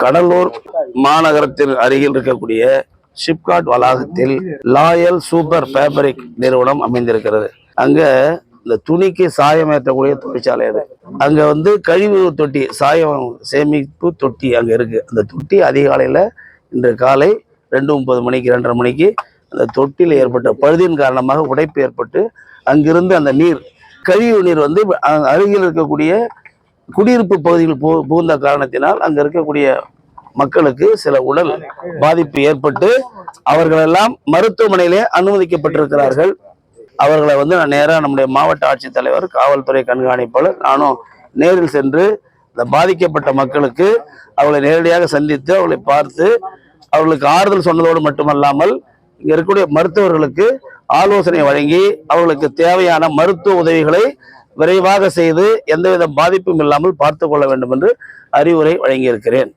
கடலூர் மாநகரத்தின் அருகில் இருக்கக்கூடிய ஷிப்காட் வளாகத்தில் லாயல் சூப்பர் ஃபேப்ரிக் நிறுவனம் அமைந்திருக்கிறது. அங்க இந்த துணிக்கு சாயம் ஏற்றக்கூடிய தொழிற்சாலை அது. அங்க கழிவு தொட்டி, சாயம் சேமிப்பு தொட்டி அங்க இருக்கு. அந்த தொட்டி அதிகாலையில இன்று காலை 2:30 மணிக்கு 2:30 மணிக்கு அந்த தொட்டியில் ஏற்பட்ட பழுதின் காரணமாக உடைப்பு ஏற்பட்டு அங்கிருந்து அந்த நீர், கழிவு நீர் அருகில் இருக்கக்கூடிய குடியிருப்பு பகுதியில் புகுந்த காரணத்தினால் அங்க இருக்கக்கூடிய மக்களுக்கு சில உடல் பாதிப்பு ஏற்பட்டு அவர்களெல்லாம் மருத்துவமனையிலே அனுமதிக்கப்பட்டிருக்கிறார்கள். அவர்களை நான் நேராக நம்முடைய மாவட்ட ஆட்சித்தலைவர், காவல்துறை கண்காணிப்பாளர், நானும் நேரில் சென்று இந்த பாதிக்கப்பட்ட மக்களுக்கு அவர்களை நேரடியாக சந்தித்து அவர்களை பார்த்து அவர்களுக்கு ஆறுதல் சொன்னதோடு மட்டுமல்லாமல் இங்க இருக்கக்கூடிய மருத்துவர்களுக்கு ஆலோசனை வழங்கி அவர்களுக்கு தேவையான மருத்துவ உதவிகளை விரைவாக செய்து எந்தவித பாதிப்பும் இல்லாமல் பார்த்து கொள்ள வேண்டும் என்று அறிவுரை வழங்கியிருக்கிறேன்.